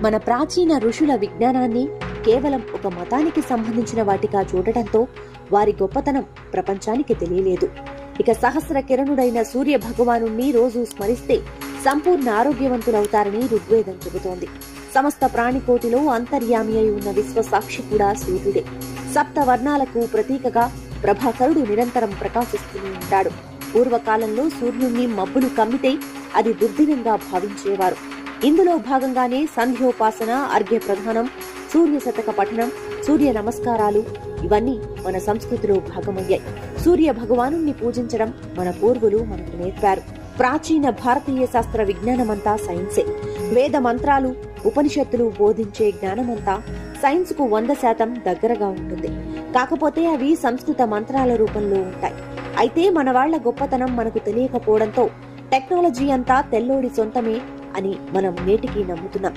మన ప్రాచీన ఋషుల విజ్ఞానాన్ని కేవలం ఒక మతానికి సంబంధించిన వాటిగా చూడటంతో వారి గొప్పతనం ప్రపంచానికి తెలియలేదు. ఇక సహస్ర కిరణుడైన సూర్య భగవాను రోజు స్మరిస్తే సంపూర్ణ ఆరోగ్యవంతులవుతారని ఋగ్వేదం చెబుతోంది. సమస్త ప్రాణికోటిలో అంతర్యామి అయి ఉన్న విశ్వసాక్షి కూడా సూర్యుడే. సప్త వర్ణాలకు ప్రతీకగా ప్రభాకరుడు నిరంతరం ప్రకాశిస్తూనే ఉంటాడు. పూర్వకాలంలో సూర్యుణ్ణి మబ్బులు కమ్మితే అది దుర్దినంగా భావించేవారు. ఇందులో భాగంగానే సంధ్యోపాసన, అర్ఘ్య ప్రధానం, సూర్య శతక పఠనం, సూర్య నమస్కారాలు ఇవన్నీ మన సంస్కృతిలో భాగమయ్యాయి. సూర్య భగవాను పూజించడం మన పూర్వులు మనకు నేర్పారు. ప్రాచీన భారతీయ శాస్త్ర విజ్ఞానమంతా సైన్సే. వేద మంత్రాలు, ఉపనిషత్తులు బోధించే జ్ఞానమంతా సైన్స్ కు 100% దగ్గరగా ఉంటుంది. కాకపోతే అవి సంస్కృత మంత్రాల రూపంలో ఉంటాయి. అయితే మన వాళ్ల గొప్పతనం మనకు తెలియకపోవడంతో టెక్నాలజీ అంతా తెల్లోడి సొంతమే అని మనం నేటికి నమ్ముతున్నాం.